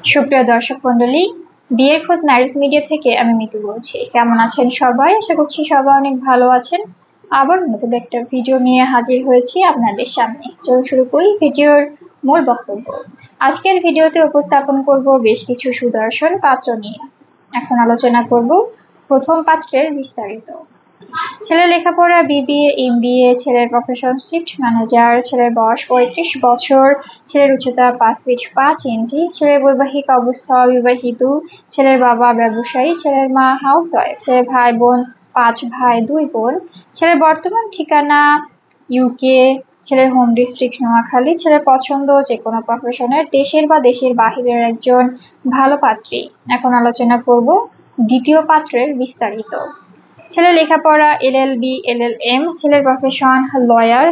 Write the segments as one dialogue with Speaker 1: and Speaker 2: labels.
Speaker 1: সুপ্রিয় দর্শক মন্ডলী, বিয়ের খোঁজ ম্যারেজ মিডিয়া থেকে আমি মিতু বলছি। কেমন আছেন সবাই? আশা করছি সবাই অনেক ভালো আছেন। আবার নতুন একটা ভিডিও নিয়ে হাজির হয়েছি আপনাদের সামনে। চলুন শুরু করি ভিডিওর মূল বক্তব্য। আজকের ভিডিওতে উপস্থাপন করব বেশ কিছু সুদর্শন পাত্র নিয়ে। এখন আলোচনা করব প্রথম পাত্রের বিস্তারিত। ছেলের লেখাপড়া বিবিএ এমবিএ, ছেলের প্রফেশন শিফট ম্যানেজার, ছেলের বয়স 35 বছর, ছেলের উচ্চতা 5 ফিট 5 ইঞ্চি, ছেলের বৈবাহিক অবস্থা অবিবাহিত, ছেলের বাবা ব্যবসায়ী, ছেলের মা হাউসওয়াইফ, ছেলের ভাই বোন 5 ভাই 2 বোন, ছেলের বর্তমান ঠিকানা ইউকে, ছেলের হোম ডিস্ট্রিক্ট নোয়াখালী, ছেলের পছন্দ যে কোনো প্রফেশনের দেশের বা দেশের বাহিরের একজন ভালো পাত্রী। এখন আলোচনা করব দ্বিতীয় পাত্রের বিস্তারিত। ছেলের লেখাপড়া এলএলবি এলএলএম, ছেলের প্রফেশন লয়ার,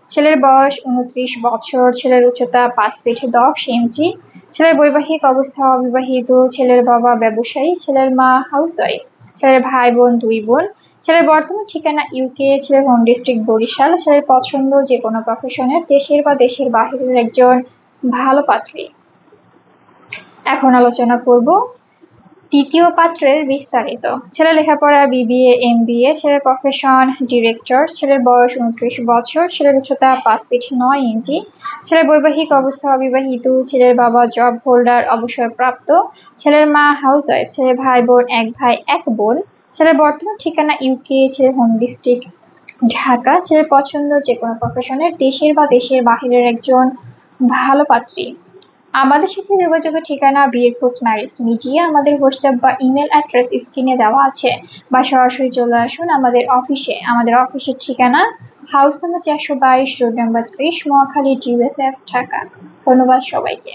Speaker 1: ছেলের বয়স 29 বছর, ছেলের উচ্চতা 5 ফিট 10 ইঞ্চি, ছেলের বৈবাহিক অবস্থা অবিবাহিত, ছেলের বাবা ব্যবসায়ী, ছেলের মা হাউসওয়াইফ, ছেলের ভাই বোন 2 বোন, ছেলের বর্তমান ঠিকানা ইউকে, ছেলের হোম ডিস্ট্রিক্ট বরিশাল, ছেলের পছন্দ যে কোনো প্রফেশনের দেশের বা দেশের বাহিরের একজন ভালো পাত্রী। এখন আলোচনা করব তৃতীয় পাত্রের বিস্তারিত। ছেলের লেখাপড়া বিবিএ এমবিএ, ছেলের প্রফেশন ডিরেক্টর, ছেলের বয়স 29 বছর, ছেলের উচ্চতা 5 ফিট 9 ইঞ্চি, ছেলের বৈবাহিক অবস্থা অবিবাহিত, ছেলের বাবা জব হোল্ডার অবসরপ্রাপ্ত, ছেলের মা হাউসওয়াইফ, ছেলের ভাই বোন 1 ভাই 1 বোন, ছেলের বর্তমান ঠিকানা ইউকে, ছেলের হোম ডিস্ট্রিক্ট ঢাকা, ছেলের পছন্দ যে কোনো প্রফেশনের দেশের বা দেশের বাহিরের একজন ভালো পাত্রী। আমাদের সাথে যোগাযোগের ঠিকানা বিয়ের খোঁজ ম্যারেজ মিডিয়া। আমাদের হোয়াটসঅ্যাপ বা ইমেল অ্যাড্রেস স্ক্রিনে দেওয়া আছে, বা সরাসরি চলে আসুন আমাদের অফিসে। আমাদের অফিসের ঠিকানা house number 422, road number 30, Mohakhali, Dhaka. ধন্যবাদ সবাইকে।